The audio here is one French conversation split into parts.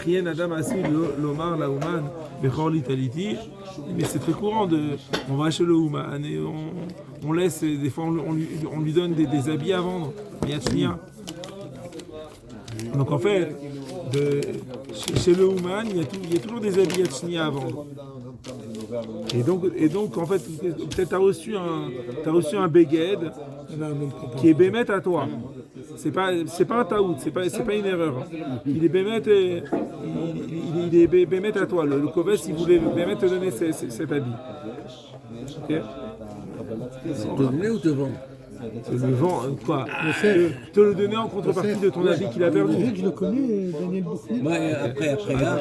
Rien Adam Assi Lomar la Ouman Bechor Litaliti, mais c'est très courant on va chez le Ouman et on laisse des fois on lui donne des habits à vendre, Yachnia. Donc en fait, chez le Ouman, il y a toujours des habits Yachnia à vendre. Et donc en fait, peut-être tu as reçu un Beged qui est Bémet à toi. C'est pas un taout, c'est pas une erreur. Il est Bémet, il est Bémet à toi. Le Koves, il voulait Bémet te donner cet habit. Okay. Te donner ou te vendre? Le vent, quoi? Te le donner en contrepartie de ton habit qu'il a perdu. Je le connais, Daniel Boukni. Ouais, après, là.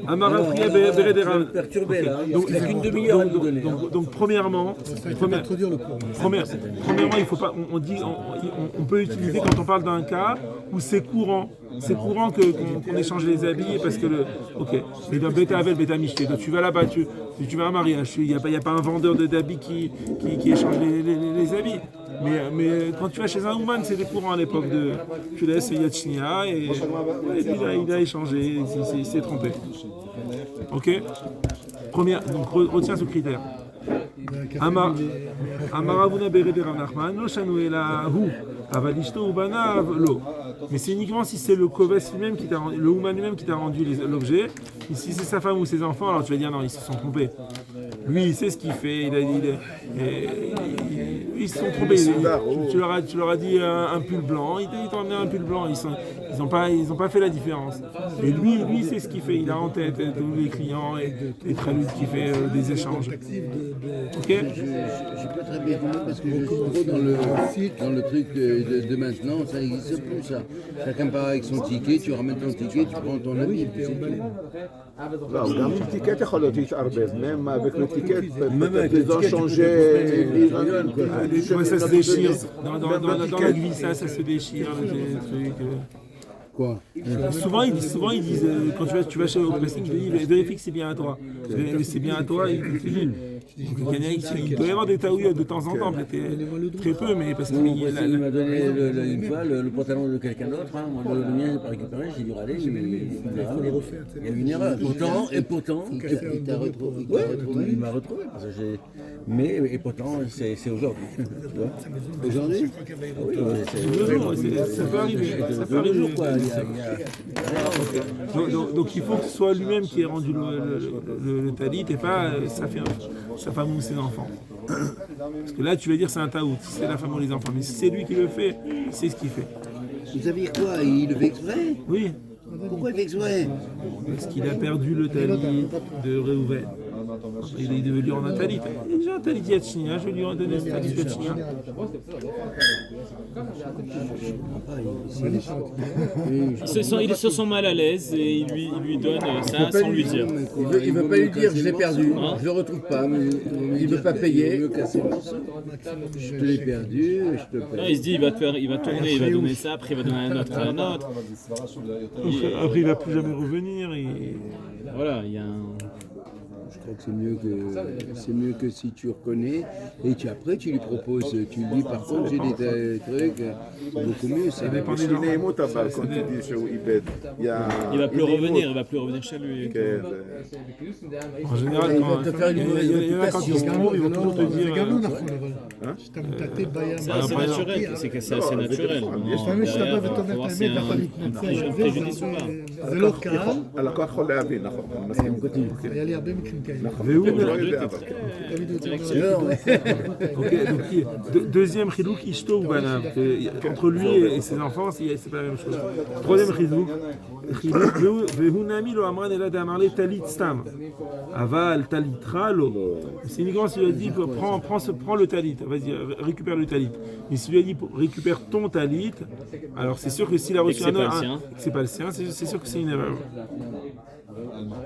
Amara Priya Beredera. Perturbé, là. Il n'y a qu'une demi-heure à nous donner. Donc premièrement, il faut pas. On peut utiliser quand on parle d'un cas où c'est courant. C'est courant qu'on échange les habits parce que ok. Mais dans Beta Avel, Beta Michté, tu vas là-bas, tu vas à un mariage, il n'y a pas un vendeur d'habits qui échange les habits. Mais quand tu vas chez un Ouman, c'était courant à l'époque tu laisses Yachnia et il a échangé, il s'est trompé. Ok. Donc retiens ce critère. Amaravuna Bere de Rav Nachman, lo shanu ela hu, aval ishto ubanav lo. Mais c'est uniquement si c'est le Koves lui-même le Ouman lui-même qui t'a rendu l'objet. Et si c'est sa femme ou ses enfants, alors tu vas dire non, ils se sont trompés. Lui, il sait ce qu'il fait. Ils se sont trompés. Tu leur as dit un pull blanc. Ils t'ont amené un pull blanc. Ils n'ont pas fait la différence. Et lui, il sait ce qu'il fait. Il a en tête tous les clients et les préludes qui fait des échanges. Ok. Je peux très bien comprendre parce que je suis trop dans le truc de maintenant. Ça n'existe plus, ça. Chacun part avec son ticket. Tu ramènes ton ticket, tu prends ton habit. לא, גם עם טיקט יכול להיות להתערבב, même avec le ticket, ils ont changé. Ça se déchire. Dans la glissa, ça se déchire. Quoi? Souvent ils disent quand tu vas chez le pressing, ils disent vérifie que c'est bien à toi. C'est bien à toi, il peut y avoir des taouilles de temps en temps, très peu, mais parce qu'il il m'a donné une fois le pantalon de quelqu'un d'autre. Moi, le mien, j'ai pas récupéré, j'ai dû râler. Il y a eu une erreur. Pourtant, il m'a retrouvé. Mais pourtant, c'est aujourd'hui. Aujourd'hui? Oui, ça peut arriver. Donc il faut que ce soit lui-même qui ait rendu le talit et pas sa femme ou ses enfants. Parce que là tu vas dire c'est un taout, c'est la femme ou les enfants. Mais si c'est lui qui le fait, c'est ce qu'il fait. Vous savez quoi? Il le fait exprès? Oui. Pourquoi il fait exprès? Parce qu'il a perdu le talit de Réhouven. Il est devenu en un talit. Il est déjà un talit Yachnia, je vais lui en donner ce talit Yachnia. Ils se sont mal à l'aise et il lui donne ça sans lui dire. Il ne veut pas lui dire je l'ai perdu, je ne le retrouve pas, mais il ne veut pas payer. Je te l'ai perdu, je te paye. Non, il se dit il va tourner, il va donner ça, après il va donner un autre. Après il ne va plus jamais revenir. Voilà, il y a un... Je crois que c'est mieux que si tu reconnais et après tu lui proposes, tu lui dis par contre j'ai des trucs, beaucoup mieux. Ça dépend des gens. Quand tu dis chez Ibed, il va plus revenir chez lui. En général, il y en a quand ils sont morts, ils vont toujours te dire. C'est naturel, c'est assez naturel. Un préjudice ou pas. זה לא קל, הלקוח יכול להבין, נכון, אני מסכים. היה לי הרבה מקרים כאלה. Deuxième chidouk, Ishto ou Banav. Entre lui et ses enfants, c'est pas la même chose. Troisième chidouk, Vehunami lo amran elad amarle talit stam. Aval talitra lo. C'est uniquement s'il lui a dit prends le talit, vas-y, récupère le talit. Mais s'il lui a dit récupère ton talit, alors c'est sûr que s'il a reçu c'est pas le sien, c'est sûr que c'est une erreur.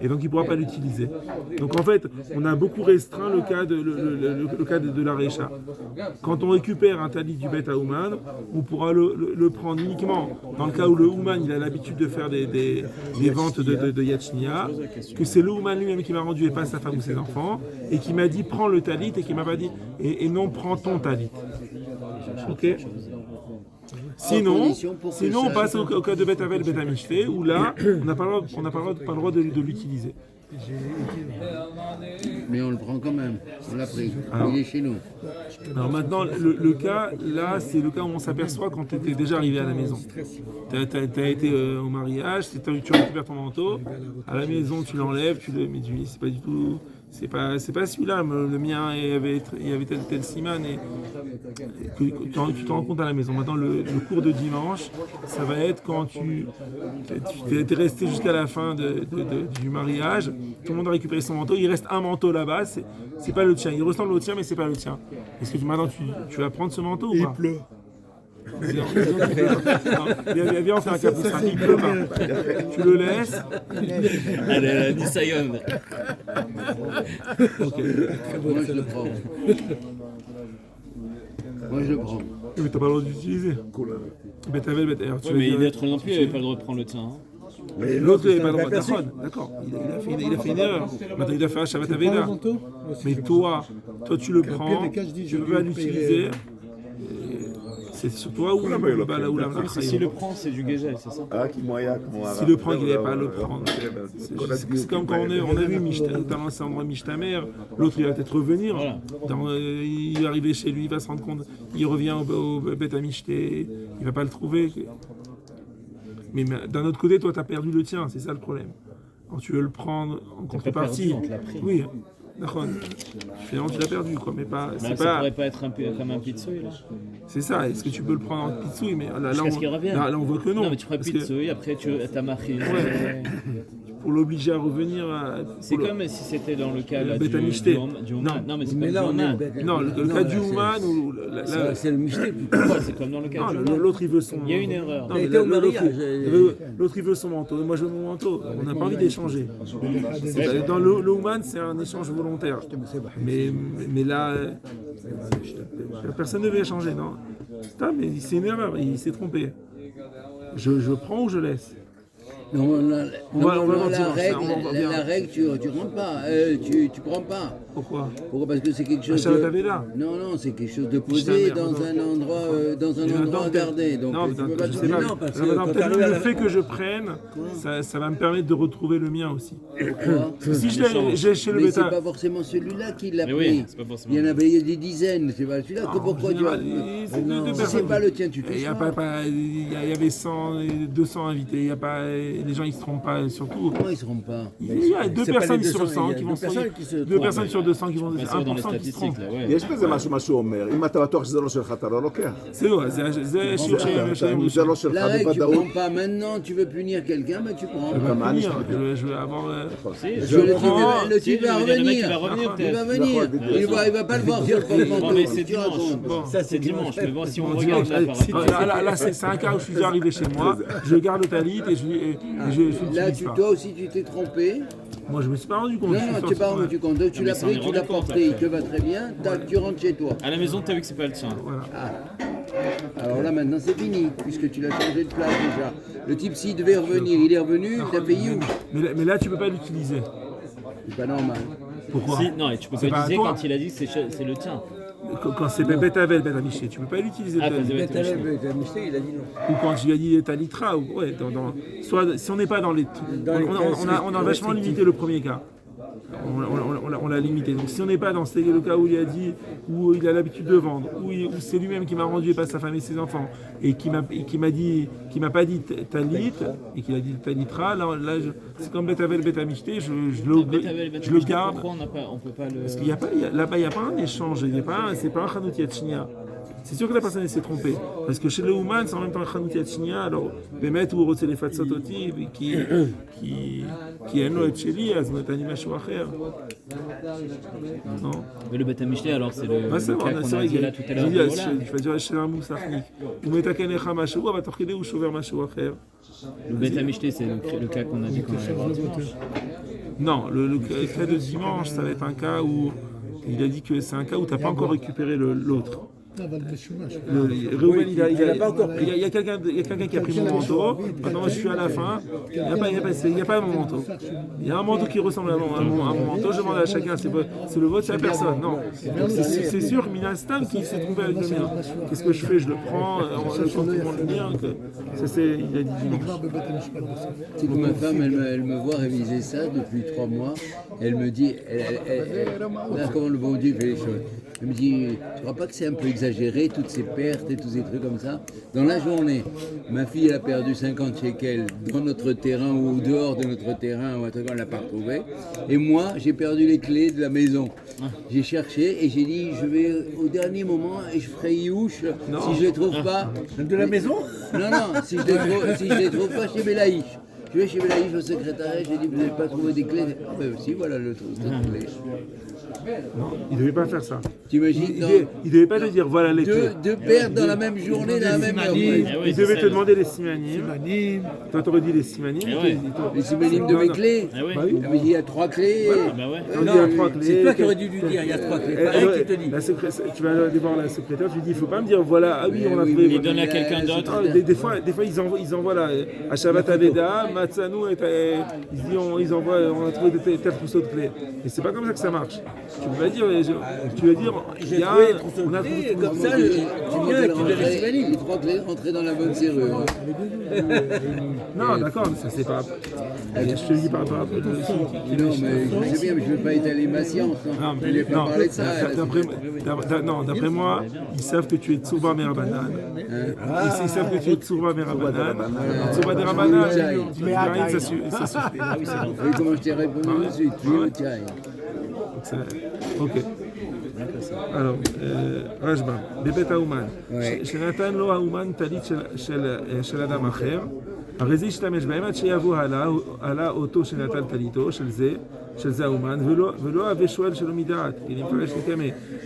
Et donc il ne pourra pas l'utiliser. Donc en fait, on a beaucoup restreint le cas de la Récha. Quand on récupère un talit du Beth à Ouman, on pourra le prendre uniquement dans le cas où le Ouman il a l'habitude de faire des ventes de Yachnia, que c'est le Ouman lui-même qui m'a rendu et pas sa femme ou ses enfants, et qui m'a dit prends le talit et qui m'a pas dit et non prends ton talit. Ok. Sinon, on passe au cas de Bet Avel, Bet Amishté, où là, on n'a pas le droit de l'utiliser. Mais on le prend quand même, on l'a pris, il est chez nous. Alors maintenant, le cas, là, c'est le cas où on s'aperçoit quand tu étais déjà arrivé à la maison. Tu as été au mariage, tu récupères ton manteau, à la maison tu l'enlèves, mais tu dis c'est pas du tout... C'est pas celui-là, le mien, il y avait tel siman, et tu te rends compte à la maison. Maintenant, le cours de dimanche, ça va être quand tu es resté jusqu'à la fin du mariage, tout le monde a récupéré son manteau, il reste un manteau là-bas, c'est pas le tien, il ressemble au tien, mais c'est pas le tien. Est-ce que maintenant tu vas prendre ce manteau ou pas? Il pleut. Viens, on fait un cas pour ça. Il pleut pas. Tu le laisses. Allez, dis Sayom. Moi je le prends. Moi je le prends. Mais t'as pas le droit d'utiliser. Mais l'autre non plus, il n'avait pas le droit de prendre le tien. Mais l'autre, il n'avait pas le droit. D'accord, il a fait une erreur. Maintenant, il a fait un Shabbat Aveda. Mais toi, tu le prends, tu veux pas l'utiliser. C'est sur toi ou là où la s'il le prend, c'est du Gégel, c'est ça? S'il le prend, il n'allait pas à le prendre. C'est comme quand on a vu notamment c'est endroit Mishtamer, l'autre il va peut-être revenir. Voilà. Il va arriver chez lui, il va se rendre compte, il revient au Beth Amishté, il va pas le trouver. Mais d'un autre côté, toi tu as perdu le tien, c'est ça le problème. Quand tu veux le prendre en contrepartie, oui. D'accord. Finalement, tu l'as perdu, quoi, mais pas. Ça pourrait pas être comme un pitsouille, là. C'est ça. Est-ce que tu peux le prendre en pitsouille? Mais là, on voit que non. Non, mais tu ferais pitsouille, après tu as marqué. Ouais. Pour l'obliger à revenir. C'est comme si c'était dans le cas là, du Ouman. Non, mais c'est Mais là, on est. Non, le cas du Ouman ou. C'est le Mishté. C'est comme dans le cas du Ouman. L'autre, il veut son. Il y a une erreur. Non, mais l'autre, il veut son manteau. Moi, je veux mon manteau. On n'a pas envie d'échanger. Dans le Ouman, c'est un échange volontaire. Mais là, personne ne veut échanger, non. Mais c'est une erreur, il s'est trompé. Je prends ou je laisse? Non, la règle, tu rentres pas, tu prends pas. Pourquoi? Parce que c'est quelque chose Non, c'est quelque chose de posé dans un endroit gardé. Donc non, tu peux pas je sais pas. parce que le fait que je prenne, ça va me permettre de retrouver le mien aussi. Si j'ai chez le mais bêta. c'est pas forcément celui-là qui l'a pris. Il y en avait des dizaines, c'est pas celui-là. Pourquoi tu as... Si c'est pas le tien, tu te Il y avait 100, 200 invités. Il y a pas, les gens ils se trompent pas surtout. Comment ils se trompent pas? Il y a 2 personnes sur 100 qui vont se tromper. 2 personnes sur 200 qui vont se tromper. 1% qui se trompent. יש בזה משהו מה שהוא אומר, אם אתה בטוח שזה לא שלך, אתה לא לוקח. C'est vrai, c'est שיעור אם זה לא שלך La règle, tu בוודאות. prends pas maintenant, tu veux punir quelqu'un, mais tu prends. Je vais avoir. Le type va revenir. Il va venir. Il va pas le voir sur le manteau. Mais c'est dimanche. Ça, c'est dimanche. Mais bon, si on regarde là, c'est un cas où je suis déjà arrivé chez moi. Je garde le talit et je Là, toi aussi, tu t'es trompé. Moi, je me suis pas rendu compte. Non, tu t'es pas rendu compte. Donc, tu l'as pris, tu l'as porté, il te va très bien. Tu rentres chez toi. À la maison, tu as vu que c'est pas le tien. Alors là, maintenant, c'est fini, puisque tu l'as changé de place déjà. Le type, s'il devait revenir, il est revenu, t'as payé où? Mais là, tu peux pas l'utiliser. C'est pas normal. Pourquoi? Non, et tu peux pas l'utiliser quand il a dit que c'est le tien. Quand c'est Beth Avel, Beth Amishté, tu peux pas l'utiliser. Beth Avel, il a dit non. Ou quand tu lui as dit Talitra, ouais, soit si on n'est pas dans les. On a vachement limité le premier cas. On l'a limité. Donc si on n'est pas dans le cas où il a dit, où il a l'habitude de vendre, où c'est lui-même qui m'a rendu et pas sa femme et ses enfants, et qui m'a pas dit talit, et qu'il a dit talitra, là c'est comme Beth Avel, Beth Amishté, je le garde. Pourquoi on peut pas le... Parce qu'il y a pas, là-bas il n'y a pas un échange, c'est pas un Chanout Yatchnia. C'est sûr que la personne s'est trompée. Parce que chez le Ouman, c'est en même temps un Chanout Yatchnia, alors Bemet ou Rotse les Fatsototi, qui est Noët Sheli, Azmatani Mashouacher. Non. Mais le Beth Amishté, alors c'est le cas qu'on a dit là tout à l'heure. Je vais dire chez un Moussachnik. Ou Metakenecha Mashou, Abatorkede ou Chauver Mashouacher. Le Beth Amishté, c'est le cas qu'on a dit qu'on allait voir dimanche. Non, le cas de dimanche, ça va être un cas où il a dit que c'est un cas où tu n'as pas encore récupéré l'autre. אבל משומש. Reuven, il y a quelqu'un qui a pris mon manteau. Maintenant, je suis à la fin. Il n'y a pas mon manteau. Il y a un manteau qui ressemble à mon manteau. Je demande à chacun, c'est le vôtre, c'est la personne. Non. C'est sûr, Minastam qui s'est trouvé avec le mien. Qu'est-ce que je fais? Je le prends, on le compte le mien. Ça, c'est, il a dit dimanche. C'est que ma femme, elle me voit réviser ça depuis 3 mois. Elle me dit, là, comment le bon Dieu fait les choses. Elle me dit, tu crois pas que c'est un peu exagéré, toutes ces pertes et tous ces trucs comme ça? Dans la journée, ma fille, elle a perdu 50 shekels dans notre terrain ou dehors de notre terrain, ou un truc, on ne l'a pas retrouvé. Et moi, j'ai perdu les clés de la maison. J'ai cherché et j'ai dit, je vais au dernier moment et je ferai Youch si je ne les trouve pas. De la maison? Non, si je les trouve pas chez Belaïch. Je vais chez Belaïch au secrétariat, j'ai dit, vous n'avez pas trouvé des clés? Ah ben aussi, voilà le truc de clés. Non, il ne devait pas faire ça. T'imagines? Il ne devait pas te dire voilà les clés. Deux pertes dans la même journée, dans la même heure. Il devait te demander les simanim. Toi, tu aurais dit les simanim. Les simanim de mes clés. Mais il y a 3 clés. Il y a 3 clés. C'est toi qui aurais dû lui dire, il y a 3 clés. Pas elle qui te dit. Tu vas aller voir la secrétaire, tu lui dis, il ne faut pas me dire voilà, ah oui, on a trouvé. Il donne à quelqu'un d'autre. Des fois, ils envoient là, à Shabbat Aveda, Matzanou, ils envoient, on a trouvé tel trousseau de clés. Et c'est pas comme ça que ça marche. Tu vas dire, il y a on a trouvé comme ça, tu viens et tu donnes les simanim. Les 3 clés rentrées dans la bonne serrure. Non, d'accord, ça c'est pas. Je te dis par rapport à. Non, mais je sais bien, mais je ne veux pas étaler ma science. Je ne vais pas parler de ça. D'après moi, ils savent que tu es Tsurba Merabanan. Ils savent que tu es Tsurba Merabanan. Tsurba Merabanan, ça suffit. Oui, comment je t'ai répondu tout de suite? Ok. Alors, רשב"ם, בבית האומן, שנתן לו האומן טלית של אדם אחר, הרי זה ישתמש בהם עד שיבוא עלה אותו שנתן טליתו של זה האומן, ולא אבי שואל שלא מדעת, כי אני מפרש לקמא,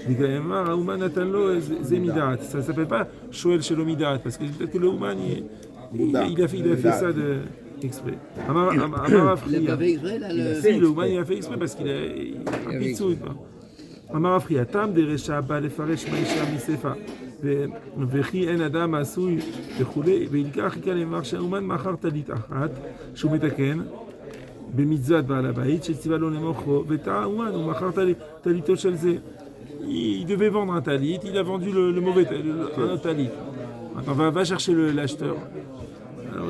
בגלל האומן נתן לו זה מדעת, ça ne s'appelle pas שואל שלא מדעת, parce que peut-être que le האומן, il a fait ça exprès. Amar il n'a pas fait exprès, là, si, le Ouman, il a fait exprès parce qu'il a pitsouille. אמר אפרי, הטעם דרשע בא לפרש מה אישה מספא וכי אין אדם עשוי וכולי, וילקח כאן למר שהאומן מכר טלית אחת שהוא מתקן במצוות בעל הבית שציווה לו למוכרו, וטעה האומן, הוא מכר טליתו של זה. Il devait vendre un talit, il a vendu le mauvais un autre talit. Maintenant, va chercher l'acheteur. Alors,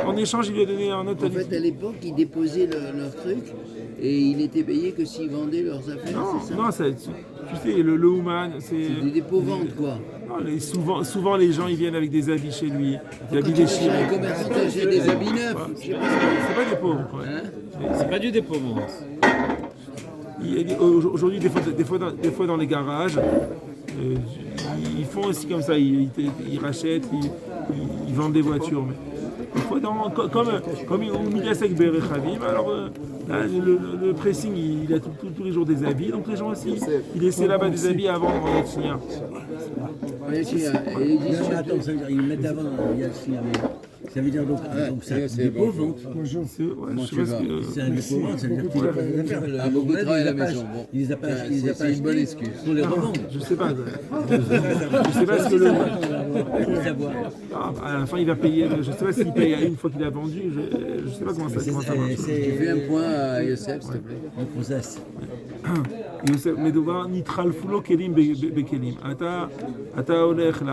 en échange, il lui a donné un autre talit. En fait, à l'époque, ils déposaient leur truc et ils n'étaient payés que s'ils vendaient leurs affaires, c'est ça? Non, tu sais, le Ouman, c'est des dépôts-ventes, quoi. Non, souvent, les gens, ils viennent avec des habits chez lui, des habits déchirés. Un commerçant qui achète des habits neufs. C'est pas des pauvres, quoi. C'est pas du dépôt, moi. Aujourd'hui, des fois dans les garages, ils font aussi comme ça, ils rachètent, ils vendent des voitures. Mais des fois, comme au Migasek Berechavim, alors là, le pressing, il a tous les jours des habits, donc les gens aussi, ils laissaient là-bas des habits à vendre en Yatchnia. Attends, ça veut dire, ils mettent avant Yatchnia, mais ça veut dire donc c'est des pauvres ventes. C'est un dépôt-vente, ça veut dire qu'il n'a pas d'affaires. Ah, beaucoup de travail à la maison. Il les a pas C'est une bonne excuse. Pour les revendre. Je sais pas. Je sais pas ce que le. À la fin, il va payer. Je sais pas s'il paye une fois qu'il a vendu. Je sais pas comment ça marche. Tu fais un point à Yosef, s'il te plaît. Le process. יוסף, מדובר נתחלפו לו כלים בכלים. אתה הולך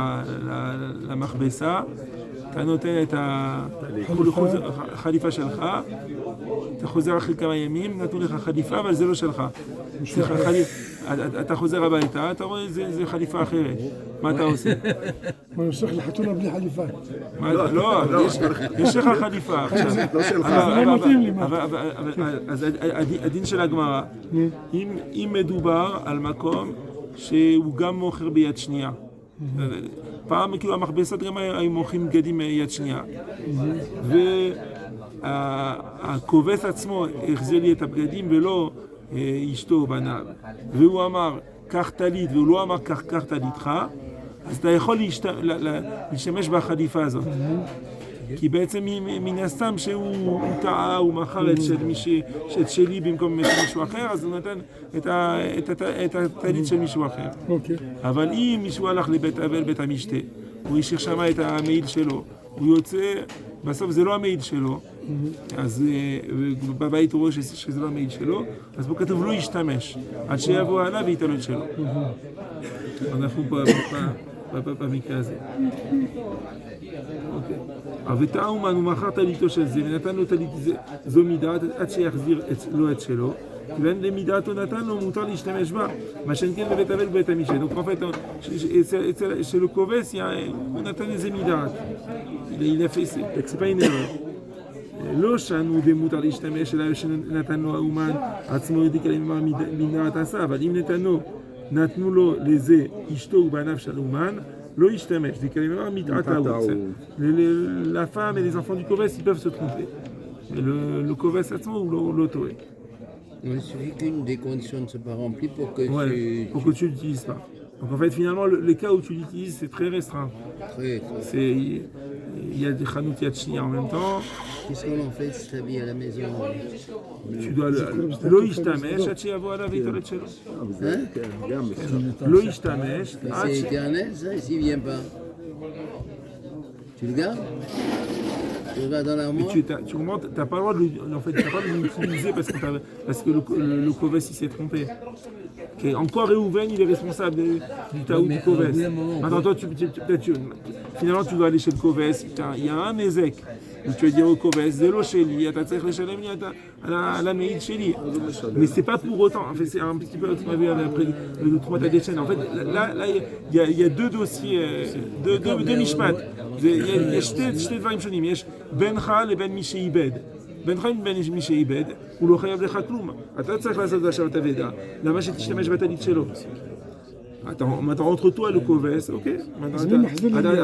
למכבסה, אתה נותן את החליפה שלך, אתה חוזר אחרי כמה ימים, נתנו לך חליפה, אבל זה לא שלך. אתה חוזר הביתה, אתה רואה, זה חליפה אחרת. מה אתה עושה? הוא נמשך לחתונה בלי חליפה. לא, יש לך חליפה. לא שלך. אז הדין של הגמרא, אם מדובר על מקום שהוא גם מוכר ביד שנייה. פעם כאילו המכבסות גם היו מוכרים בגדים מיד שנייה. והכובס עצמו החזיר לי את הבגדים ולא אשתו או בניו. והוא אמר, קח טלית, והוא לא אמר, קח טליתך, אז אתה יכול להשתמש בחליפה הזאת. כי בעצם מן הסתם שהוא טעה, הוא מכר את שלי במקום מישהו אחר, אז הוא נתן את הטלית של מישהו אחר. אבל אם מישהו הלך לבית אבל, בית המשתה, הוא השאיר שם את המעיל שלו, הוא יוצא, בסוף זה לא המעיל שלו, אז בבית הוא רואה שזה לא המעיל שלו, אז פה כתוב לא ישתמש, עד שיבוא עליו וייתן לו את שלו. אנחנו במקרה הזה. וטעה אומן, הוא מכר טליתו של זה, ונתן לו טלית זו מידה עד שיחזיר לו את שלו, כיוון למידתו נתן לו, מותר להשתמש בה, מה שאין כן בבית אבל ובית המשתה. Donc en fait, chez le כובס, הוא נתן איזה מידה. Il a fait, c'est pas une erreur. לא שנו במותר להשתמש, אלא שנתן לו האומן עצמו יודיק עליהם מנהרת עשה, אבל אם נתנו לו לזה אשתו ובעניו של האומן, לא ישתמש, זה כלומר מדעת טעות. La femme et les enfants du כובס, ils peuvent se tromper. Mais le כובס עצמו הוא לא טועה. Il suffit qu'une des conditions ne soit pas remplie pour que pour que tu l'utilises pas. Donc en fait, finalement, les cas où tu l'utilises, c'est très restreint. Il y a des chanout, il y a de chnia en même temps. Qu'est-ce qu'on en fait si tu habilles à la maison? Tu dois lo yishtamesh, עד שיבוא עליו ויתר את שלו. לא ישתמש. C'est éternel ça, et s'il ne vient pas, tu le gardes? Tu vas dans l'armoire? Tu comprends, tu n'as pas le droit de l'utiliser parce que le Koves il s'est trompé. Okay. Encore Réhouven, il est responsable du taou du Koves. Maintenant, toi, finalement, tu dois aller chez le Koves, il y a un Ezek. Donc tu vas dire au Koves, Zélo Sheli, Atatzech Leshalem à la Meïd Sheli. Mais c'est pas pour autant, en fait, c'est un petit peu, tu m'avais après le Tromat Adeshen. En fait, là, il y a deux dossiers, deux mishpat. Il y a שתי דברים שונים, יש בינך לבין מי שאיבד. בינך לבין מי שאיבד, הוא לא חייב לך כלום. אתה צריך לעשות עכשיו את הוודע. למה שתשתמש בטלית שלו? אתה entre toi et le כובס, אוקיי?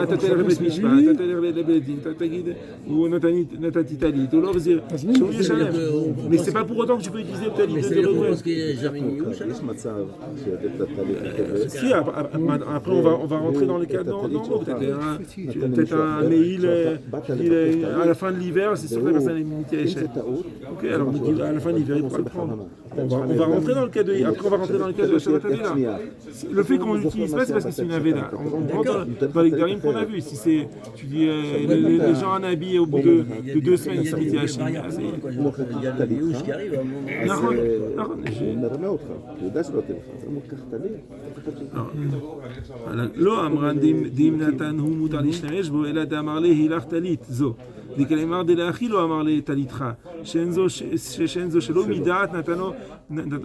אתה תלך לבית משפט, אתה תלך לבית דין, אתה תגיד, הוא נתתי טלית, הוא לא מחזיר, שהוא ישלם. Mais c'est pas pour autant que tu peux utiliser le talit de regret. יש מצב שיודעת את הטלית. Si, après on va rentrer dans les cas normaux, peut-être un mail à la fin de l'hiver, c'est sûr que la personne est limitée à l'échelle. Ok, alors à la fin de l'hiver, il pourra le prendre. On va rentrer dans le cas de, après on va rentrer dans le cas de la Shabbat Aveda. Le fait qu'on ne l'utilise pas, c'est parce que c'est une Aveda. On prend dans les Darim qu'on a vu. Si c'est, tu dis, les gens en habillent au bout de 2 semaines, ils s'habitent à la Chine. Il y a le Yéhouch qui arrive à un moment. הוא מרמה אותך, הוא יודע שלא תלך, אז הוא מוקח טלית. לא אמרן דים נתן הוא מותר להשתמש בו, אלא דאמר לי הילך טלית זו. וכלמר דלאכי לא אמר לי טליתך, שאין זו שלו מדעת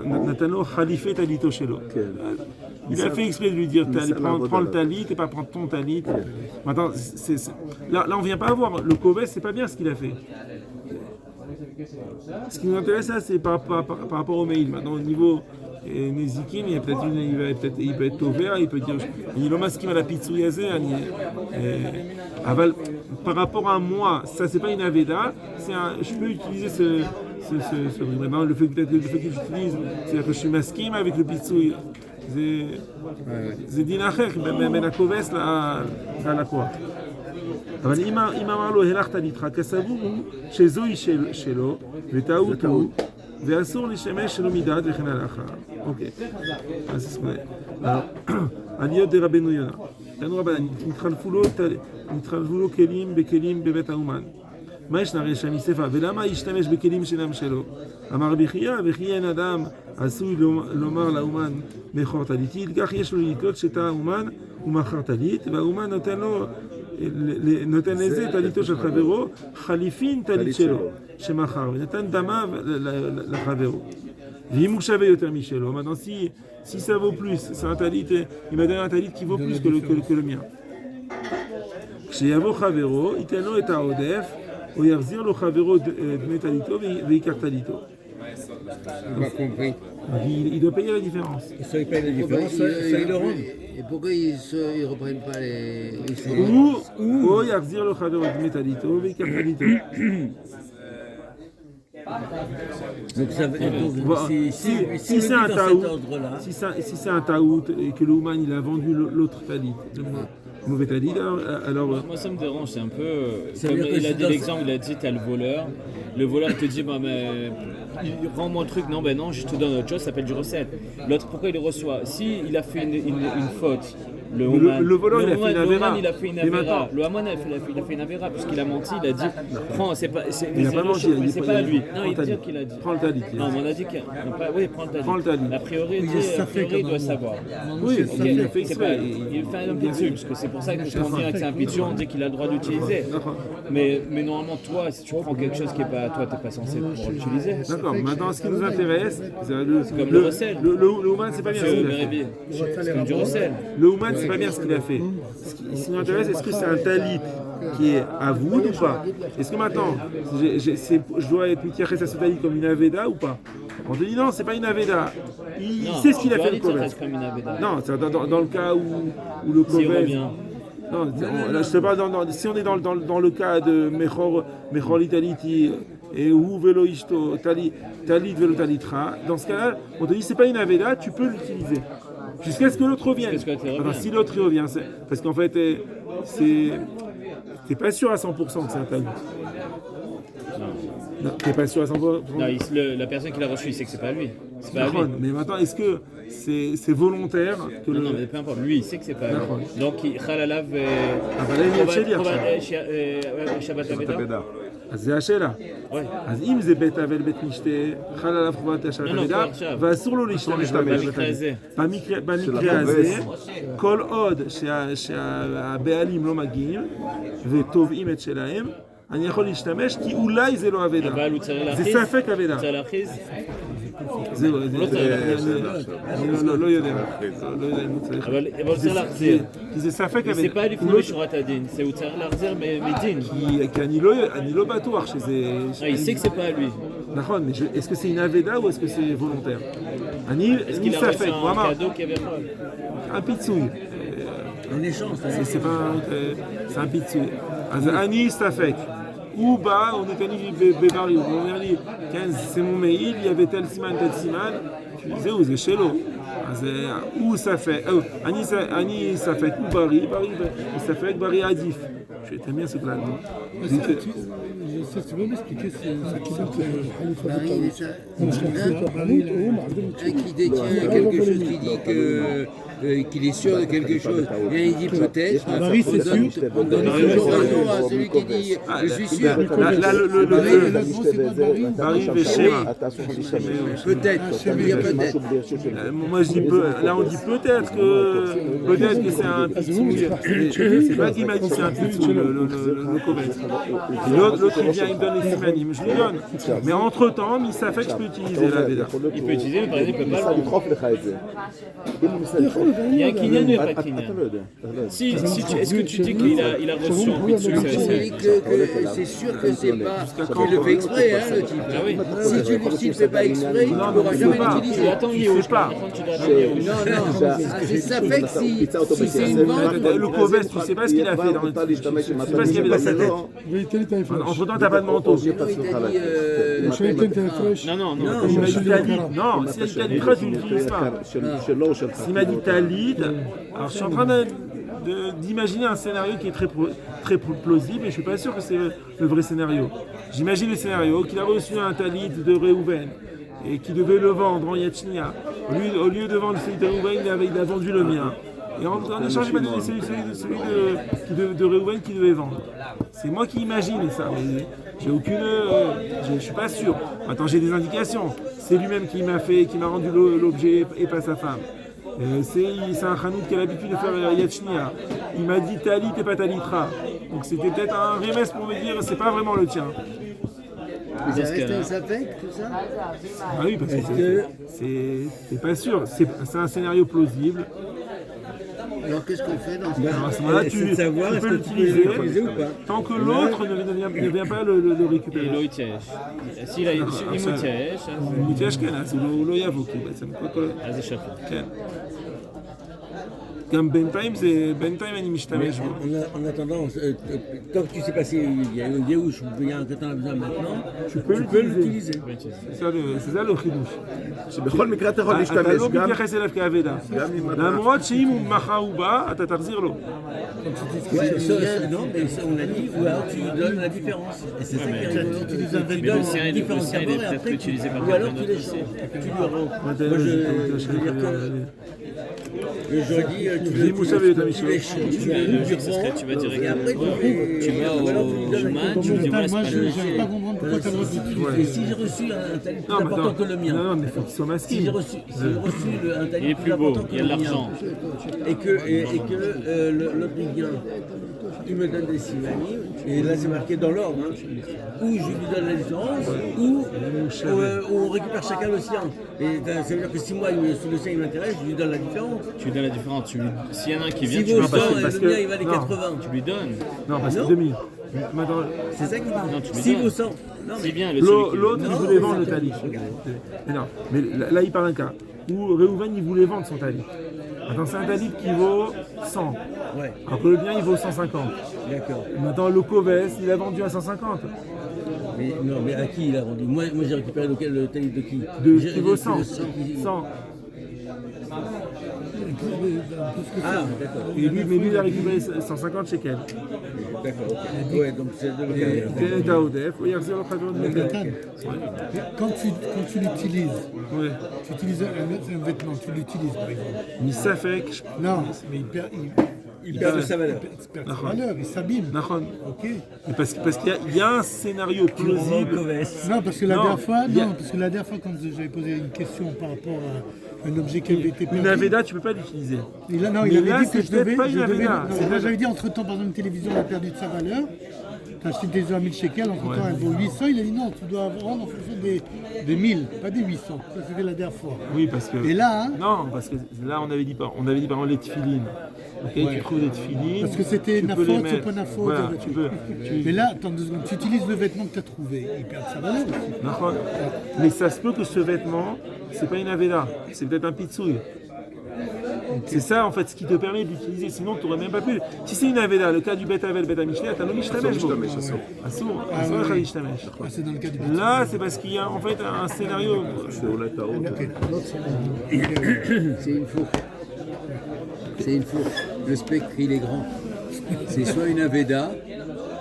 נתן לו חליפי טליתו שלו. Il a fait exprès de lui dire prends le talit et pas prendre ton talit. Maintenant, là on vient pas voir, le Koves c'est pas bien ce qu'il a fait. Ce qui nous intéresse là, c'est par rapport au mail. Maintenant, au niveau Nezikin, il peut être ouvert, il peut dire il est masqué à la pitsouillazé. Par rapport à moi, ça c'est pas une aveda, je peux utiliser ce vraiment le fait que j'utilise, c'est-à-dire que je suis masqué avec le pitsouille. זה דין אחר, בין הכובס ללקוח. אבל אם אמר לו, הלכת לידך, כסבור הוא שזוהי שלו, וטעות הוא, ואסור להשתמש שלא מדעת וכן הלכה. אוקיי. אז עניות דרבנו יונה. תנו רבנן, נתחלפו לו כלים בכלים בבית האומן. מה יש נראה שם מספר? ולמה ישתמש בכלים שאינם שלו? אמר רבי חייא, וכי אין אדם עשוי לומר לאומן מכור טליתי, כך יש לו לתלות שטע האומן ומכר טלית, והאומן נותן לזה טליתו של חברו, חליפין טלית שלו, שמכר, ונתן דמיו לחברו. ואם הוא שווה יותר משלו, maintenant si ça vaut plus, c'est un talit, il m'a donné un talit qui vaut plus que le mien. כשיבוא חברו, ייתן לו את העודף, או יחזיר לו חברו דמי טליתו ויקח טליתו. Il doit payer la différence. Et ça, il paye la différence, ça il le rend. Et pourquoi ils ne reprennent pas les... ou יחזיר לו חברו דמי טליתו ויקח טליתו. Donc ça veut dire si c'est un taout, si c'est un taout et que l'ouman il a vendu l'autre talit, mauvais talit, alors Moi, ça me dérange, c'est un peu. Ça Comme veut dire que il a c'est dit dans- l'exemple, il a dit t'as le voleur. Le voleur te dit bah, mais rends-moi le truc. Non, ben non, je te donne autre chose, ça s'appelle du recette. L'autre, pourquoi il le reçoit? Si il a fait une faute, le voleur, il a fait une avéra. il a fait une Mais avéra. maintenant- Le Haman, il a fait une avéra, puisqu'il a menti, il a dit prends, c'est pas. il n'a pas menti, il a dit c'est pas à lui. prends Non, le il talit. dit qu'il a dit. Prends le talit. Non, mais on a dit qu'il oui, prends le talit. Prends le talit. A priori, il doit savoir. Oui, Ok, il a fait c'est pas, exprès. il fait un pitsu, parce que c'est pour ça que quand on dit que c'est un pitsu, on dit qu'il a le droit d'utiliser. Mais normalement, toi, si tu prends quelque chose qui n'est pas à toi, tu n'es pas censé pouvoir l'utiliser. D'accord, maintenant ce qui nous intéresse, c'est comme le recel. Le Ouman, c'est pas bien ce qu'il a fait. C'est comme du recel. Le Ouman, c'est pas bien ce qu'il a fait. Ce qui nous intéresse, est-ce que c'est un talit qui est à vous ou pas? Est-ce que maintenant, je dois être mitiaché à ce talit comme une aveda ou pas? On te dit non, c'est pas une aveda. Il Non, sait ce qu'il a tu fait as le dit que ça Kovet. reste comme une aveda. Non, c'est dans le cas où le S'il Kovet. revient. Non, là, je sais pas, si on est dans le cas de Mechor Italiti et ou Velo Ishto Talit Velo Talitra, dans ce cas-là, on te dit c'est pas une aveda, tu peux l'utiliser. Jusqu'à ce que l'autre revienne. Jusqu'à ce que l'autre Enfin, revienne. si l'autre revient, parce qu'en fait, t'es pas sûr à 100% que c'est un talit. Non, t'es pas sûr à 100%. Non, la personne qui l'a reçu, il sait que c'est pas lui. C'est pas à lui. D'accord, mais maintenant, est-ce que c'est volontaire que Non, mais peu importe. Lui, il sait que c'est pas lui. D'accord. Donc, il Khalalav Ah, bah là, il y a Shelia, Shabbat Aveda. אז זה השאלה. אז אם זה בית אבל בית משתה, חל עליו חובת השעת לא, אבדה, כבר עכשיו. ואסור לו להשתמש במקרה הזה. במקרה הזה, כל עוד שהבעלים לא מגיעים ותובעים את שלהם, אני יכול להשתמש כי אולי זה לא אבדה. אבל הוא צריך זה להכריז. ספק אבדה. צריך להכריז? זהו, לא יודע. אבל הוא צריך להחזיר. כי זה ספק זה אבדה. pas לפני משורת הדין, הוא צריך להחזיר מדין. כי אני לא בטוח שזה... Il sait que c'est pas à lui. נכון, mais est-ce que c'est une aveda ou est-ce que c'est volontaire? Est-ce qu'il a reçu ספק, הוא un אמר, cadeau qui avait pas? un פיצוי. En échange, C'est pas c'est un פיצוי. אז אני ספק. הוא בא, הוא נתן לי בברי, הוא אומר לי, כן, זה mon מעיל, il y avait tel סימן, זהו, זה שלו. אז הוא ספק, אני ספק, הוא בריא, ספק בריא עדיף. J'aime bien ce plan. Tu peux m'expliquer ce qui sont Qui détient quelque chose, qui dit qu'il est sûr de quelque chose. Et il dit peut-être, on donne toujours raison à celui qui dit je suis sûr. Là, Barry Véchéma. Peut-être, il y a peut-être. Moi je dis là on dit peut-être que c'est un pitsoui. C'est pas qu'il m'a dit c'est un pitsoui le Kovet. L'autre il vient, il me donne les simanim, je lui donne. Mais entre temps, il savait que je peux utiliser la Veda. Il peut utiliser, mais par exemple, il peut pas le לדחוף לך את זה. Il y a un kinyan ou il n'y a pas de kinyan? אתה לא יודע. Est-ce que tu dis qu'il a reçu un pitsu? On dit que c'est sûr que c'est pas qu'il le fait exprès, hein, le type. Ah oui. Si tu le fais pas exprès, il ne pourra jamais l'utiliser. Attends, Il Yéhouch, fait pas. tu dois attendre Yéhouch. Non, c'est ça fait que si c'est une vente, Le Kovet, tu sais pas ce qu'il a fait dans le tu sais pas ce qu'il y avait dans sa tête. Entre temps, t'as pas de manteau. il t'a dit Non, non, non. Il m'a dit talit. Non, si il a dit talit, tu ne l'utilises pas. שלו או שלך. S'il m'a dit talit, alors je suis en train d'imaginer un scénario qui est très plausible et je suis pas sûr que c'est le vrai scénario. J'imagine le scénario qu'il a reçu un talit de Réhouven et qui devait le vendre en Yachnia. Au lieu de vendre celui de Réhouven, il a vendu le mien. Et en échange, il m'a donné celui de Réhouven qui devait vendre. C'est moi qui imagine ça, mais j'ai aucune... je suis pas sûr. Maintenant, j'ai des indications. C'est lui-même qui m'a rendu l'objet et pas sa femme. C'est un chanout qui a l'habitude de faire Yachnia. Il m'a dit Tali, t'es pas Talitra. Donc c'était peut-être un remès pour me dire c'est pas vraiment le tien. ça reste un sapec, tout ça. Ah oui, parce que c'est pas sûr. C'est un scénario plausible. Alors qu'est-ce qu'on fait dans ce Alors, à cas? ce moment-là, tu c'est de savoir peux est-ce que tu peux l'utiliser l'utiliser ou pas. tant que l'autre ne vient pas le récupérer. Et Loïtièche. S'il a une moutièche, מותייש כן, אז הוא לא יבוא, כי בעצם כל... אז זה שפר. כן. גם בינתיים אני משתמש בו. En attendant, tant que tu sais pas s'il y a un Yéhouch ou il y a un Katan besoin maintenant, tu peux l'utiliser. זה זה לא חידוש. שבכל מקרה אתה יכול אתה להשתמש לא גם... מתייחס אליו כאבדה. למרות שאם הוא מחר הוא בא, אתה תחזיר לו. Ouais, non, mais ça, on a dit, ou alors tu lui donnes la différence. Et c'est ça qui est rigolo. Tu lui donnes la différence d'abord et après, ou alors tu l'échanges. Tu lui rends. Moi, je veux dire que... J'aurais dit, tu l'échanges, tu lui rends, tu vas direct. et après, Tu vas au Juman, tu lui dis voilà, c'est Moi, pas je le ne vais pas comprendre pourquoi tu as le droit d'utiliser. Et si j'ai reçu un talit plus important que le mien, Non, mais il faut qu'il soit si masqué. j'ai reçu un Il talit est plus plus beau, important que il y a le de mien, l'argent. et que l'autre il vient, il me donne des simanim, et là c'est marqué dans l'ordre, hein, ou je lui donne la différence, ou on récupère chacun le sien. Et ça veut dire que si moi le sien il m'intéresse, je lui donne la différence. Tu lui donnes la différence. S'il y en a un qui vient, S'il tu vaut lui 100 et parce le que- mien il valait non. 80, tu lui donnes. Non, parce que Non. 2000. Maintenant, c'est ça qu'il Non, tu dit. lui S'il donnes. vaut 100, non C'est mais bien le l'autre, il Non, voulait mais vendre le ça- talit. Mais non, mais là, il parle d'un cas où Réhouven, il voulait vendre son talit. Maintenant, c'est un talit qui vaut 100. ouais, Alors que le bien, il vaut 150. d'accord. Maintenant, le Koves, il a vendu à 150. Mais non, mais à qui il a vendu? Moi j'ai récupéré le talit de qui? Qui vaut 100. 100. Ah, d'accord. Et lui, il a récupéré 150 shekels. D'accord, ok. Ouais, donc c'est de כן, את העודף, הוא יחזיר לך עוד Nathan, quand tu l'utilises, Ouais. tu utilises un vêtement, tu l'utilises par exemple. מספק, Non, mais il perd de sa valeur. Il perd de sa valeur, il s'abîme. נכון. Ok. Mais parce qu'il y a un scénario plausible. Non, parce que la Non, dernière fois, il y a- parce que la dernière fois quand j'avais posé une question par rapport à un objet qui avait été perdu. Une Aveda, tu peux pas l'utiliser. Il Mais avait là, dit que c'est je devais. peut-être pas une je devais- Aveda. non, C'est moi, peut-être- j'avais dit entre temps, par exemple, une télévision a perdu de sa valeur. Tu as acheté une télévision à 1000 shekels, entre temps elle vaut 800. Il a dit non, tu dois vendre en fonction des 1000, pas des 800. Ça c'était la dernière fois. Oui, parce que. Et là, hein, Non, parce que là, on avait dit par exemple les tefilines. Ok, tu trouves des tefilines. parce que c'était tu peux Nafot, les c'est mettre. pas Nafot. Voilà, tu peux. Mais là, attends 2 secondes, tu utilises le vêtement que tu as trouvé, il perd sa valeur aussi. D'accord. Mais ça se peut que ce vêtement, c'est pas une Aveda, c'est peut-être un pitsouille. C'est ça en fait ce qui te permet d'utiliser, sinon tu n'aurais même pas pu. Si c'est une Aveda, le cas du Bet Avel, Bet Amishné, tu as le Mishtamesh. Assour, Mishtamesh. Ah, c'est dans le cas du Là, c'est parce qu'il y a en fait un scénario. C'est une fourche. C'est une fourche. Le spectre, il est grand. C'est soit une Aveda,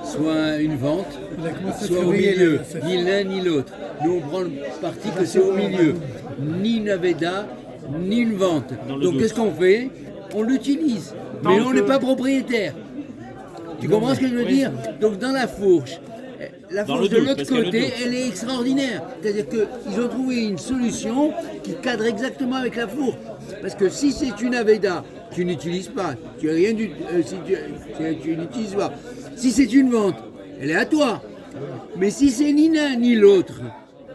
soit une vente, Il a commencé à soit au surveiller milieu. le- Ni l'un ni l'autre. Nous, on prend le parti que c'est au milieu. Ni une Aveda, ni une vente. Donc, qu'est-ce qu'on fait? On l'utilise. Mais on n'est pas propriétaire. Tu comprends ce que je veux dire? Donc, dans la fourche, la Dans fourche le de doute, l'autre parce qu'il y a le côté, doute. elle est extraordinaire. C'est-à-dire qu'ils ont trouvé une solution qui cadre exactement avec la fourche. Parce que si c'est une Aveda, tu n'utilises pas. Tu as rien du, si tu n'utilises pas. Si c'est une vente, elle est à toi. Mais si c'est ni l'un ni l'autre,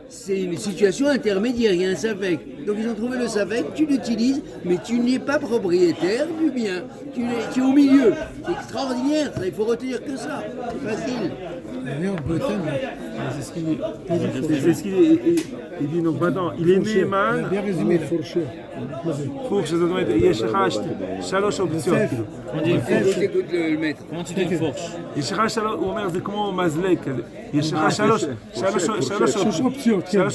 c'est une situation intermédiaire, il y a un SAVEC. Donc ils ont trouvé le SAVEC, tu l'utilises, mais tu n'es pas propriétaire du bien. Tu es au milieu. C'est extraordinaire, ça, il faut retenir que ça. C'est facile. Mais on peut atteindre. C'est ce qu'il dit. C'est ce qu'il dit. Il dit donc maintenant, il est Il a Neeman. bien résumé là. Fourche, זאת אומרת, יש לך 3 אופציות. כאילו. Écoute le maître. Comment tu dis une fourche? יש לך 3, הוא אומר, זה כמו מזלג כזה. יש לך 3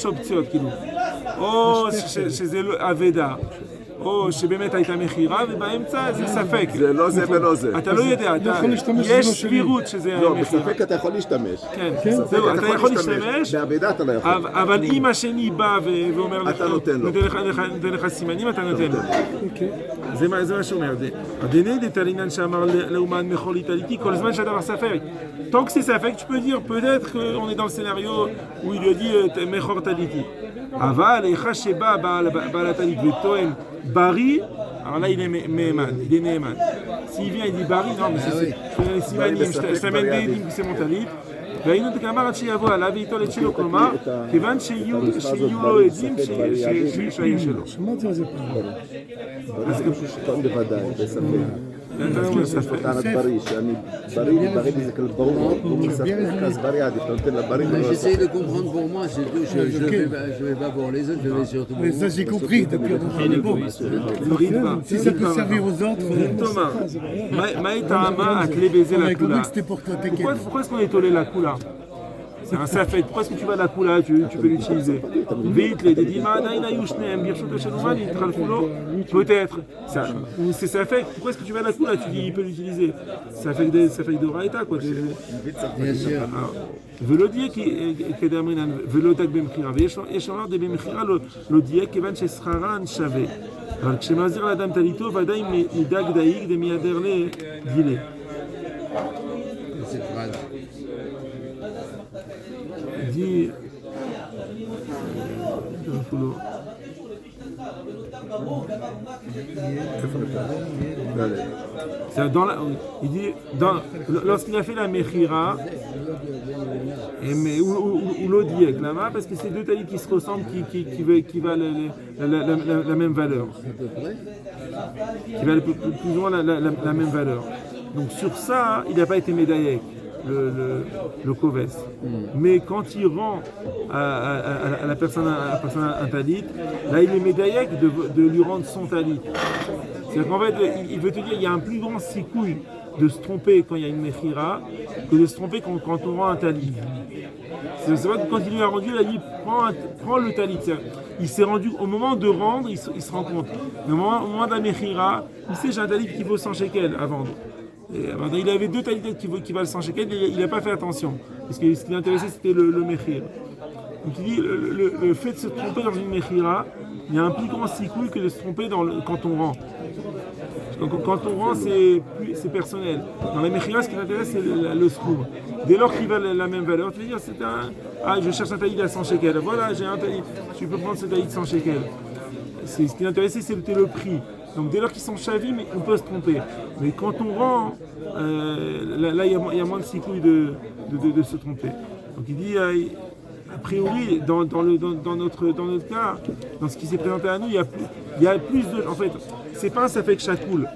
אופציות, כאילו. או שזה אבדה, או שבאמת הייתה מכירה, ובאמצע זה ספק. זה לא זה ולא זה. אתה לא יודע, יש סבירות שזה היה לא, מכירה. בספק אתה יכול להשתמש. כן, זהו, אתה יכול להשתמש, בעבדה אתה לא יכול. אבל אם השני בא ואומר לך, אתה נותן לו. נותן לך סימנים, אתה נותן לו. זה מה שהוא אומר. הדני דתלינן שאמר לאומן מחול איטליטי, כל זמן שהדבר ספק. Tant que c'est ספק, tu peux dire peut-être qu'on est dans le scénario où il lui dit מחור טליטי. אבל איכה שבא בעל הטלית וטוען בריא, alors là il est מהימן, il est נאמן. S'il vient il dit בריא, non mais c'est סימנים, je t'amène des dîmes, c'est mon talit. והיינו דקאמר עד שיבוא עליו ואיתו את שלו, כלומר, כיוון שיהיו לו עדים שהיה שלו. שמעתי על זה פעם. זה משהו שכאן בוודאי, בספק. ça fait. טענת בריא, שאני בריא זה כאילו ברור, הוא מספק, אז בריא עדיף, אתה נותן לבריא ולא J'essaye de comprendre pour moi, c'est tout. Je vais pas pour les autres, je vais surtout pour Mais moi. ça, j'ai compris. Donc, bon, Le ritva. si ça peut servir aux autres, Thomas, Maïtama a clé baiser on la avait compris coula. que c'était pour toi, t'inquiète. Pourquoi est-ce qu'on est tollé la coula? C'est un safek. Pourquoi est-ce que tu vas la coula? Tu peux l'utiliser. Vite, les dédima, naïna yushneem, birshut shenuman, yitralfulo. Peut-être. Ou c'est safek. Pourquoi est-ce que tu vas la coula? Tu dis il peut l'utiliser. Safek de raïta, quoi. Bien sûr. ולא דייק כדאמרינן, ולא דק במחירה, ויש לומר דבמחירה לא דייק כיוון ששכרן שווה. אבל כשמעזיר לאדם טליתו, ודאי מדג דייק דמיידר לגילה. Cette phrase. dit il dit lorsqu'il a fait la mechira ou l'odiek là-bas, parce que c'est deux talis qui se ressemblent, qui valent la même valeur, qui valent plus ou moins la même valeur. Donc sur ça, il n'a pas été médaillé, le Koves. Mais quand il rend à la personne un talit, là il est médaillé de lui rendre son talit. C'est-à-dire qu'en fait, il veut te dire qu'il y a un plus grand sikouille de se tromper quand il y a une mechira que de se tromper quand on rend un talit. C'est vrai que quand il lui a rendu, il a dit prends le talit. Il s'est rendu, au moment de rendre, il se rend compte. Mais au moment de la mechira, il sait j'ai un talit qui vaut 100 shekels à vendre. Il avait deux talités qui valent 100 shekels, il n'a pas fait attention. Parce que ce qui l'intéressait, c'était le mechir. Donc il dit le fait de se tromper dans une mechira, il y a un plus grand sikouille que de se tromper quand on rend. Quand on rend, c'est personnel. Dans la mechira, ce qui l'intéresse, c'est le sroum. Dès lors qu'ils valent la même valeur, tu veux dire, je cherche un talit à 100 shekels. Voilà, j'ai un talit, tu peux prendre ce talit de 100 shekels. Ce qui l'intéressait, c'était le prix. Donc dès lors qu'ils sont chavis, mais on peut se tromper. Mais quand on rend, là il y a moins de sikouille de se tromper. Donc il dit, a priori, dans notre cas, dans ce qui s'est présenté à nous, il y a plus de... En fait, c'est pas un safek chakoul.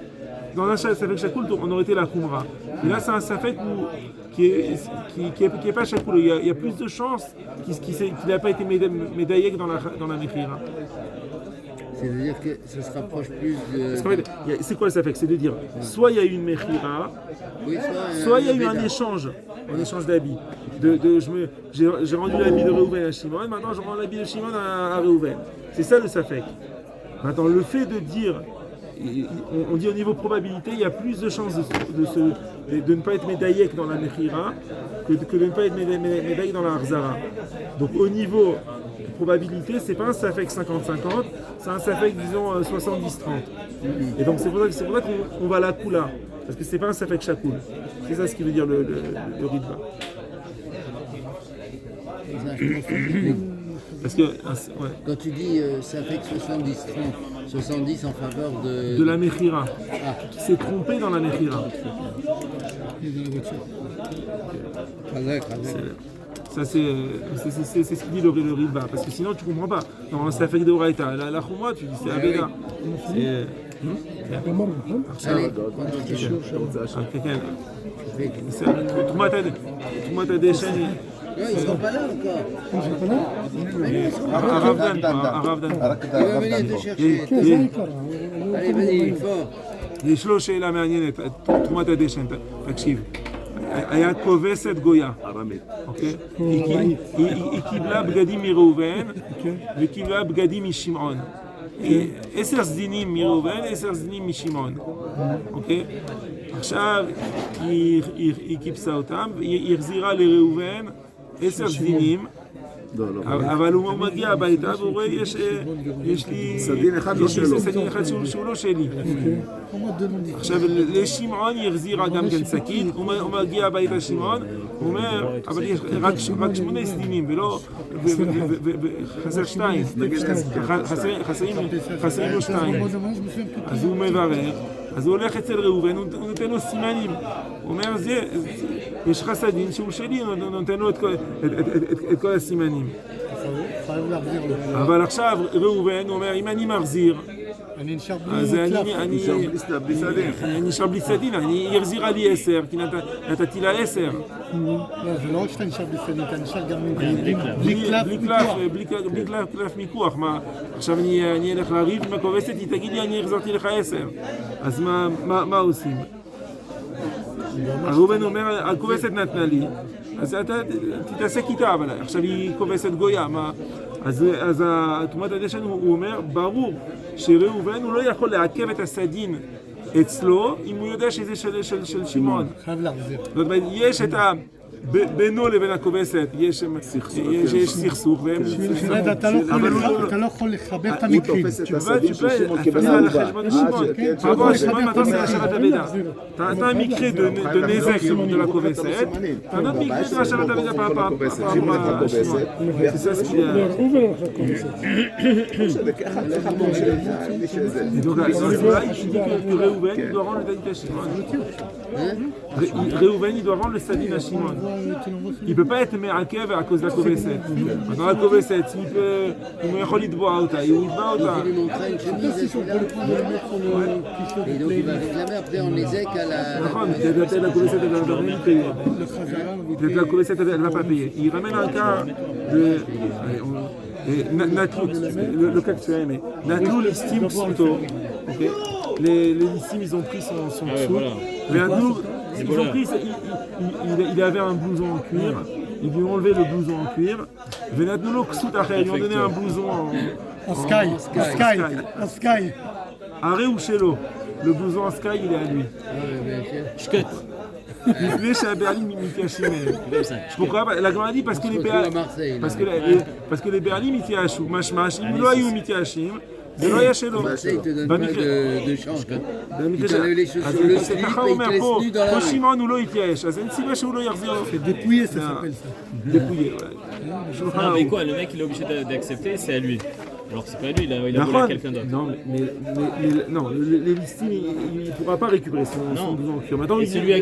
Dans un safek chakoul, on aurait été la khumra. Et là, c'est un safek qui est pas chakoul. Il y a plus de chances qu'il n'a pas été médaillé dans la mechira. C'est-à-dire que ça se rapproche plus de... Parce qu'en fait, c'est quoi le safek? C'est de dire, soit il y a eu une mechira, soit il y a eu un échange d'habits. J'ai rendu l'habit de Réhouven à Shimon, maintenant je rends l'habit de Shimon à Réhouven. C'est ça le safek. Maintenant, le fait de dire, on dit au niveau probabilité, il y a plus de chances de ne pas être médaillé dans la mechira que de ne pas être médaillé dans la harzara. Donc au niveau probabilité, c'est pas un safek 50-50, c'est un safek disons 70-30. Et donc c'est pour ça qu'on va à la koula, parce que c'est pas un safek chakoul. C'est ça ce qui veut dire le ritva. Parce que quand tu dis safek 70-30, 70 en faveur de la mechira, qui s'est trompé dans la mechira. Ça c'est ce qu'il dit le Ritva, parce que sinon tu comprends pas. Dans un safek de Oraïta, la Khouma, tu dis c'est Abeda. Troumat Adeshen. ils ne sont pas là encore. Aravdan. Il va venir te chercher. Allez, vas-y, fort. יש לו שאלה מעניינת, תרומת הדשן, תקשיב. היה כובסת גויה, אוקיי? היא קיבלה בגדים מראובן וקיבלה בגדים משמעון. 10 סדינים מראובן, 10 סדינים משמעון, אוקיי? עכשיו היא קיבסה אותם, היא החזירה לראובן 10 סדינים, אבל הוא מגיע הביתה והוא רואה יש לי סדין אחד שהוא לא שלי. עכשיו לשמעון היא החזירה גם כן שקית, הוא מגיע הביתה שמעון, הוא אומר אבל יש רק 8 סדינים ולא, חסר 2, חסרים לו 2. אז הוא מברר, אז הוא הולך אצל ראובן, הוא נותן לו סימנים, הוא אומר יש לך סדין שהוא שלי, הוא נותן לו את כל הסימנים. אבל עכשיו ראובן, הוא אומר, אם אני מחזיר אני נשאר אז בלי קלף. אני נשאר בלי סדין, היא החזירה לי 10, כי נתתי לה 10. לא, זה לא רק שאתה נשאר בלי סדין, אתה נשאר גם בלי קלף מיקוח. בלי קלף מיקוח. מה, עכשיו אני אלך לריב עם הכובסת, היא תגיד לי, אני החזרתי לך 10. אז מה עושים? ראובן אומר, הכובסת נתנה לי, אז אתה תתעסק איתה, אבל עכשיו היא כובסת גויה, מה? אז תרומת הדשן הוא אומר, ברור שראובן הוא לא יכול לעכב את הסדין אצלו, אם הוא יודע שזה של שמעון. חייב להחזיר. זאת אומרת, יש את בינו לבין הכובסת, יש סכסוך, והם... אתה לא יכול לחבר את המקרים. T'as un micré de Nézek de la Kovesset, t'as un autre micré de la Shabbat Aveda par rapport à Shimon. C'est ça ce qu'il y a. Et donc là, il dit que Réhouven, il doit rendre le Tadit à Shimon. Réhouven, il doit rendre le Sadin à Shimon. Il ne peut pas être Me'akev à cause de la Kovesset. Dans la Kovesset, il peut יכול לתבוע אותה, il יתבע אותה. Il lui montrait une chemise et donc il va réclamer après en Nézek à la... נכון, peut-être la Kovesset elle va rien payer. Peut-être la Kovesset elle ne va pas payer. Il ramène un cas de... Natloul, le cas que tu as aimé. Natloul estime Psuto. Les listimes, ils ont pris son dessous. Mais Natloul, ils ont pris, il avait un blouson en cuir. Ils lui ont enlevé le blouson en cuir. Venatoulo Ksut Acher, ils lui ont donné un blouson en sky. Aré ou Shelo. Le blouson en sky, il est à lui. Shket. לפני שהבעלים מתייאשים מהם. pourquoi? la Gemara dit parce que les בעלים מתייאשו, משמע שאם לא היו מתייאשים, זה לא היה שלו. Il te donne pas de change. Il t'enlève les choses sur le slip et il te laisse nu dans la rue. פה שמעון הוא לא התייאש, אז אין סיבה שהוא לא יחזיר לו. Dépouillé, ça s'appelle ça. Dépouillé, Non, mais quoi, le mec il est obligé d'accepter, c'est à lui. Alors que c'est pas lui, il a volé à quelqu'un d'autre. Non, non, les listings, il ne pourra pas récupérer son blouson en cuir. Maintenant, et celui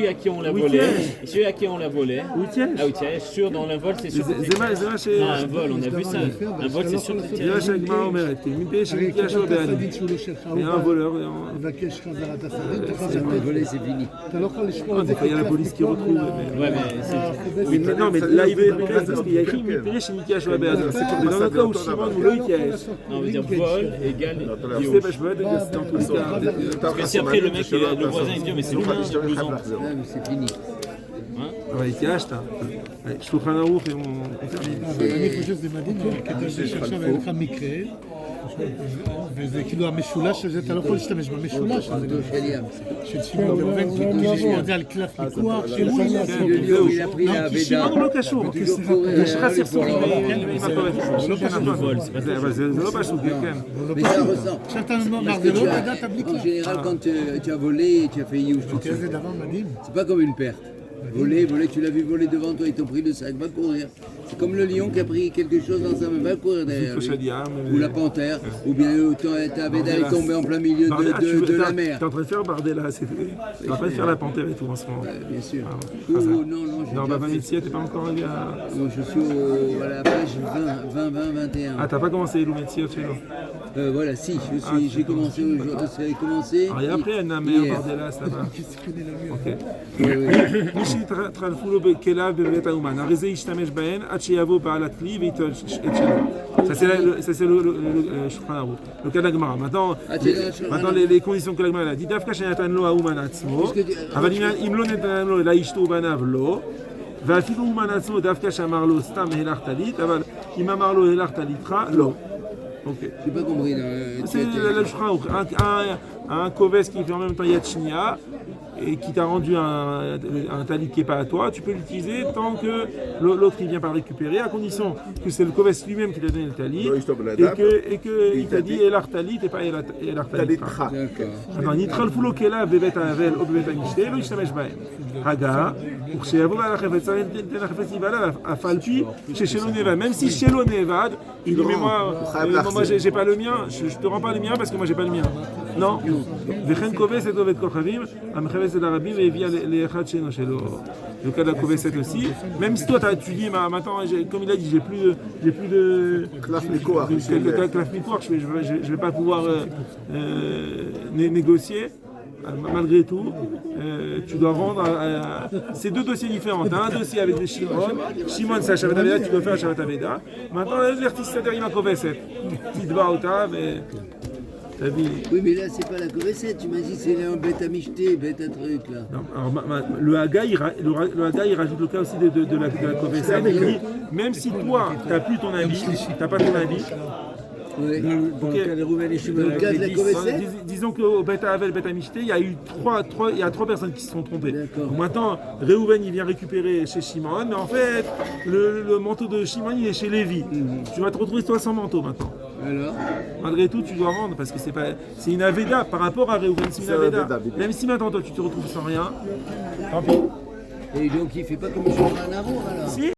à qui on l'a volé, où il est sûr dans l'invol, c'est sûr. Non, un vol, on a vu ça. Un vol, c'est sûr que c'est זה מה שהגמרא אומרת, מפני שמתייאש לו בעלים. Il y a un voleur. Voler, c'est fini. Il y a la police qui retrouve. Ouais, mais non, mais là, il veut parce qu'il y a écrit מפני שמתייאש לו בעלים. Mais dans le cas où Shimon ou non, on veut dire vol égale je sais pas, je peux pas dire dans tous les cas. Parce que si après le mec, le voisin il dit mais c'est le blouson. C'est fini. אבל התייאשת. שולחן ערוך אם הוא... אני חושב שזה מדהים, כדי שעכשיו היה לך מקרה, וזה כאילו המשולש הזה, אתה לא יכול להשתמש במשולש הזה. של שמעון וראובן, כי יש את זה על קלף מיקוח, כי שמעון הוא לא קשור. יש לך סכסוך עם הכובד. אבל זה לא פשוט, כן. Mais ça ressent. עכשיו אתה אומר, זה לא ידעת בלי En קלף. général, quand tu as volé et tu as fait youch, זה דבר מדהים. c'est pas comme une perte. Voler, tu l'as vu voler devant toi, ils t'ont pris le sac, va courir. C'est comme le lion qui a pris quelque chose dans sa main, va courir derrière lui. Ou la panthère, ou bien ta béda est tombée en plein milieu de la mer. T'es en train de faire Bardella, t'es en train de faire la panthère et tout en ce moment. Bien sûr. Non, bah Vanetia, t'es pas encore arrivé à... Non, je suis à la page 20-21. Ah, t'as pas commencé Lumetia chez nous? Voilà, si, j'ai commencé aujourd'hui. Et après, il y a Namer, Bardella, ça va. Ok. מי שהתחלפו לו בכליו בבית האומן, הרי זה ישתמש בהן עד שיבוא בעל הכלי וייטול את שלו. Ça c'est le שולחן ערוך. Le cas de la Gemara. Maintenant les conditions que la Gemara a dit, דווקא שנתן לו האומן עצמו, אבל אם לא נתן לו לאשתו ובניו לא, ואפילו אומן עצמו דווקא שאמר לו סתם הלך טלית, אבל אם אמר לו הלך טליתך, לא. J'ai pas compris. C'est le שולחן ערוך. Un koves qui fait en même temps Yad Shnia, et qui t'a rendu un talit qui n'est pas à toi, tu peux l'utiliser tant que l'autre il vient pas le récupérer, à condition que c'est le koves lui-même qui t'a donné le talit et qu'il t'a dit Elar talit et pas Elar talit. Alors, נתחלפו לו כליו בבית האבל או בבית המשתה, לא ישתמש בהם. הגה, וכשיבוא על החפץ, צריך לתת החפץ נבעלה, אף על פי ששלו נאבד. Même si שלו נאבד, il dit mais moi j'ai pas le mien, je te rends pas le mien parce que moi j'ai pas le mien. Non. Vechen koveset ovet kol chavim, amcheves de l'arabim et via les echad sheno shelo. Le cas de la koveset aussi. Même si toi tu dis, maintenant, comme il a dit, j'ai plus de Klaf mikoach. Klaf mikoach, je vais pas pouvoir négocier. Malgré tout, tu dois vendre. C'est deux dossiers différents. Tu as un dossier avec des Shimon. Shimon, c'est à Shabbat Aveda, tu dois faire à Shabbat Aveda. Maintenant, l'artiste, c'est derrière ma koveset. Tidba ota, mais. Oui, mais là, c'est pas la koveset. Tu m'as dit c'est un bête à micheté, bête à truc là. Non, alors, le Haga, il rajoute le cas aussi de la koveset. Il dit, même si toi, tu n'as plus ton habit, tu n'as pas ton habit. Oui. Dans le cas de Rouven et Shimon, Dans le cas de la koveset. Disons qu'au Beta Avel, Beta Michté, il y a eu trois personnes qui se sont trompées. D'accord. Donc maintenant, Reuven, il vient récupérer chez Shimon, mais en fait, le manteau de Shimon, il est chez Lévi. Tu vas te retrouver toi sans manteau maintenant. Alors Malgré tout, tu dois vendre parce que c'est une Aveda par rapport à Reuven, c'est une Aveda. Même si maintenant toi tu te retrouves sans rien, tant pis. Et donc il fait pas comme Shulchan Arour alors. Si.